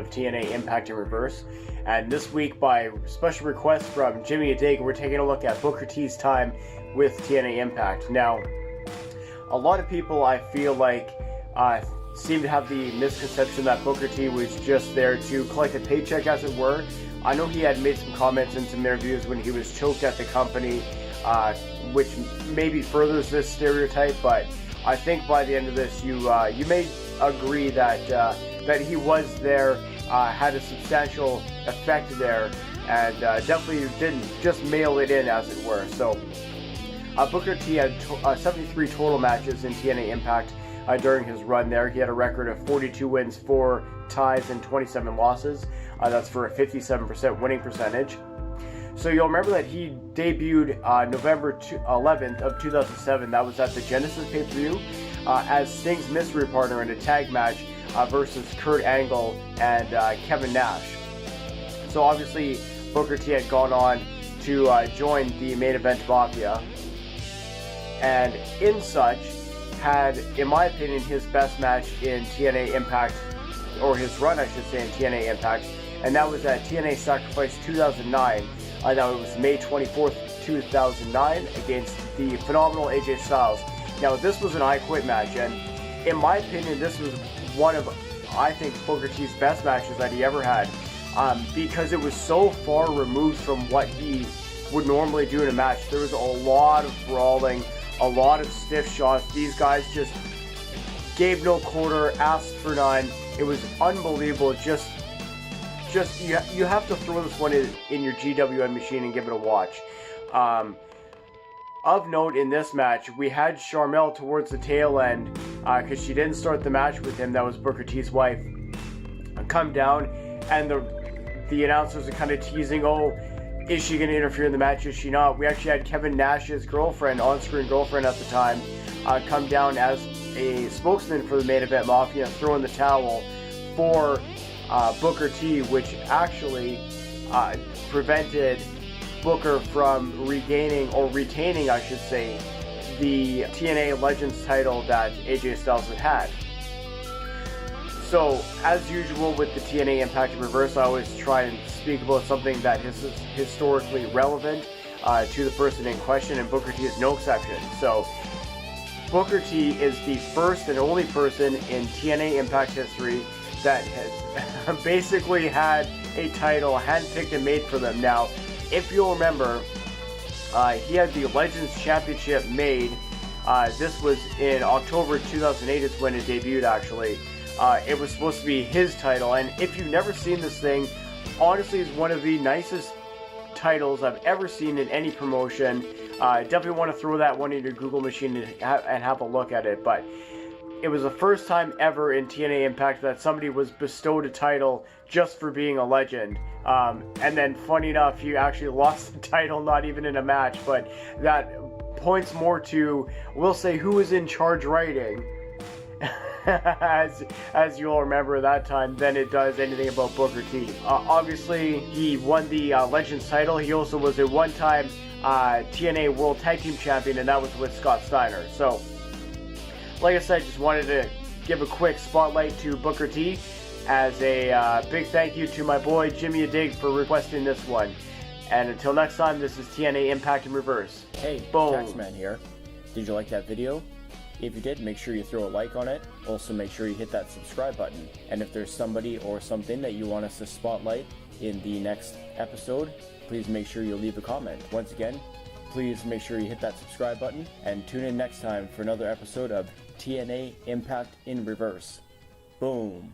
of TNA Impact in Reverse. And this week, by special request from Jimmy Dig, we're taking a look at Booker T's time with TNA Impact. Now, a lot of people, I feel like, seem to have the misconception that Booker T was just there to collect a paycheck, as it were. I know he had made some comments in some interviews when he was choked at the company, which maybe furthers this stereotype, but I think by the end of this, you may agree that that he was there, had a substantial effect there, and definitely didn't just mail it in, as it were. So Booker T had 73 total matches in TNA Impact during his run there. He had a record of 42 wins, 4 ties, and 27 losses. That's for a 57% winning percentage. So you'll remember that he debuted November 11th of 2007. That was at the Genesis pay-per-view as Sting's mystery partner in a tag match versus Kurt Angle and Kevin Nash. So obviously Booker T had gone on to join the Main Event Mafia, and in such had, in my opinion, his best match in TNA Impact, or his run I should say, in TNA Impact, and that was at TNA Sacrifice 2009. Now it was May 24th, 2009 against the phenomenal AJ Styles. Now this was an I Quit match, and in my opinion this was one of, I think, Booker T's best matches that he ever had, because it was so far removed from what he would normally do in a match. There was a lot of brawling, a lot of stiff shots. These guys just gave no quarter, asked for none. It was unbelievable. Just you have to throw this one in your GWM machine and give it a watch. Of note in this match, we had Sharmell towards the tail end, because she didn't start the match with him. That was Booker T's wife. Come down, and the announcers are kind of teasing, oh, is she going to interfere in the match? Is she not? We actually had Kevin Nash's girlfriend, on-screen girlfriend at the time, come down as a spokesman for the Main Event Mafia, throw in the towel for Booker T, which actually prevented Booker from regaining, or retaining I should say, the TNA Legends title that AJ Styles had. So, as usual with the TNA Impact in Reverse, I always try and speak about something that is historically relevant to the person in question, and Booker T is no exception. So, Booker T is the first and only person in TNA Impact history that has basically had a title handpicked and made for them. Now, if you'll remember, he had the Legends Championship made. This was in October 2008 is when it debuted, actually. It was supposed to be his title, and if you've never seen this thing, honestly, it's one of the nicest titles I've ever seen in any promotion. Definitely want to throw that one in your Google machine and have a look at it, but it was the first time ever in TNA Impact that somebody was bestowed a title just for being a legend. And then, funny enough, he actually lost the title, not even in a match, but that points more to, we'll say, who was in charge writing, as you'll remember that time, than it does anything about Booker T. Obviously, he won the Legends title. He also was a one-time TNA World Tag Team Champion, and that was with Scott Steiner. So, like I said, just wanted to give a quick spotlight to Booker T, as a big thank you to my boy Jimmy Dig for requesting this one. And until next time, this is TNA Impact in Reverse. Hey, boom. Taxman here. Did you like that video? If you did, make sure you throw a like on it. Also, make sure you hit that subscribe button. And if there's somebody or something that you want us to spotlight in the next episode, please make sure you leave a comment. Once again, please make sure you hit that subscribe button and tune in next time for another episode of TNA Impact in Reverse. Boom.